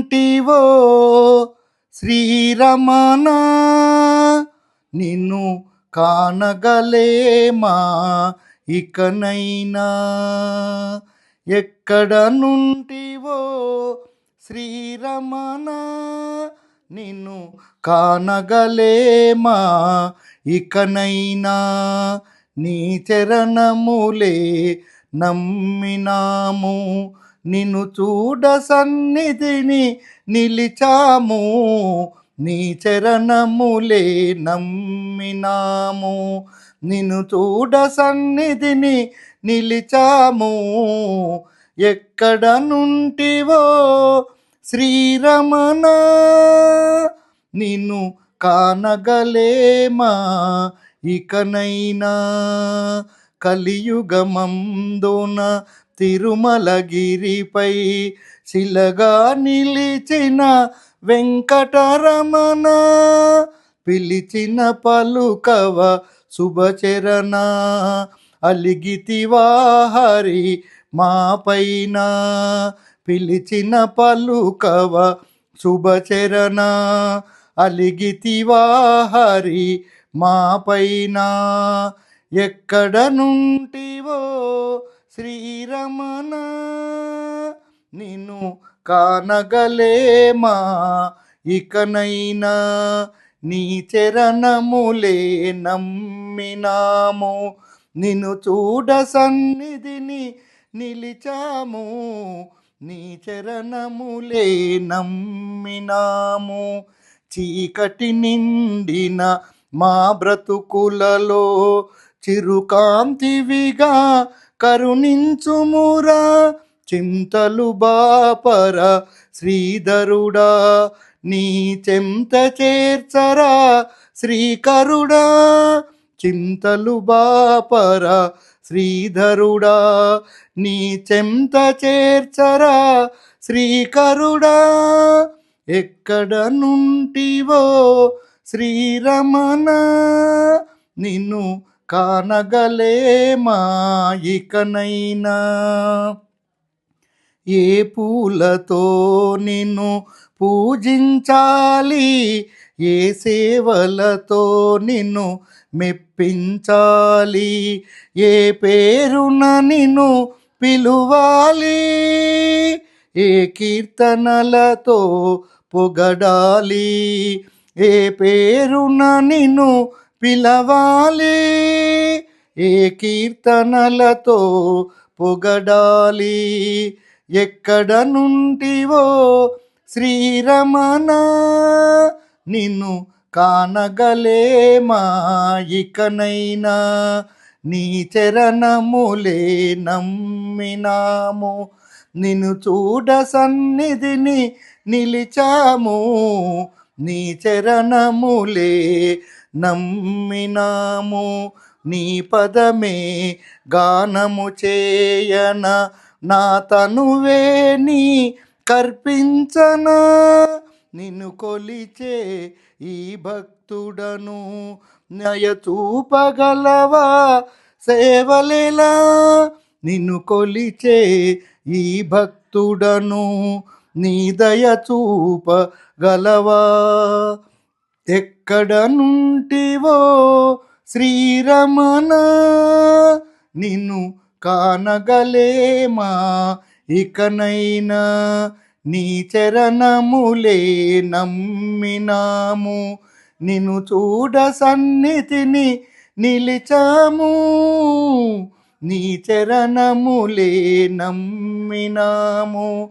ఎక్కడనుంటివో శ్రీరమణ, నిన్ను కానగలేమా ఇకనైనా. ఎక్కడనుంటివో శ్రీరమణ, నిన్ను కానగలేమా ఇకనైనా. నీ చరణములే నమ్మినాము, నిన్ను చూడ సన్నిధిని నిలిచాము. నీ చరణములే నమ్మినాము, నిన్ను చూడ సన్నిధిని నిలిచాము. ఎక్కడనుంటివో శ్రీరమణ, నిన్ను కానగలేమా ఇకనైనా. కలియుగమందున తిరుమలగిరిపై శిలగా నిలిచిన వెంకటరమణ, పిలిచిన పలుకవ శుభచరణ. అలిగితివా హరి మా పైన, పిలిచిన పలుకవ శుభచరణ. అలిగితివా హరి మా పైన. ఎక్కడనుంటివో శ్రీరమణ, నిన్ను కానగలేమా ఇకనైనా. నీ చరణములే నమ్మినాము, నిన్ను చూడ సన్నిధిని నిలిచాము. నీ చరణములే నమ్మినాము. చీకటి నిండిన మా బ్రతుకులలో చిరుకాంతివిగా కరుణించుమురా. చింతలు బాపర శ్రీధరుడా, నీ చెంత చేర్చరా శ్రీకరుడా. చింతలు బాపర శ్రీధరుడా, నీ చెంత చేర్చరా శ్రీకరుడా. ఎక్కడనుంటివో శ్రీరమణ, నిన్ను కానగలేమా ఇకనైనా. ఏ పూలతో నిన్ను పూజించాలి, ఏ సేవలతో నిన్ను మెప్పించాలి, ఏ పేరున నిన్ను పిలువాలి, ఏ కీర్తనలతో పొగడాలి, ఏ పేరున నిన్ను పిలవాలి, ఏ కీర్తనలతో పొగడాలి. ఎక్కడనుంటివో శ్రీరమణ, నిన్ను కానగలేమా ఇకనైనా. నీ చరణములే నమ్మినాము, నిన్ను చూడ సన్నిధిని నిలిచాము. నీ చరణములే నమ్మినాము. నీ పదమే గానము చేయన, నా తనువే నీ కర్పించనా. నిన్ను కొలిచే ఈ భక్తుడను, నయ చూపగలవా సేవలేలా. నిన్ను కొలిచే ఈ భక్తుడను, నీ దయ చూపగలవా. ఎక్కడనుంటివో శ్రీరమణ, నిన్ను కానగలేమా ఇకనైనా. నీ చరణములే నమ్మినాము, నిన్ను చూడ సన్నిధిని నిలిచాము. నీ చరణములే నమ్మినాము.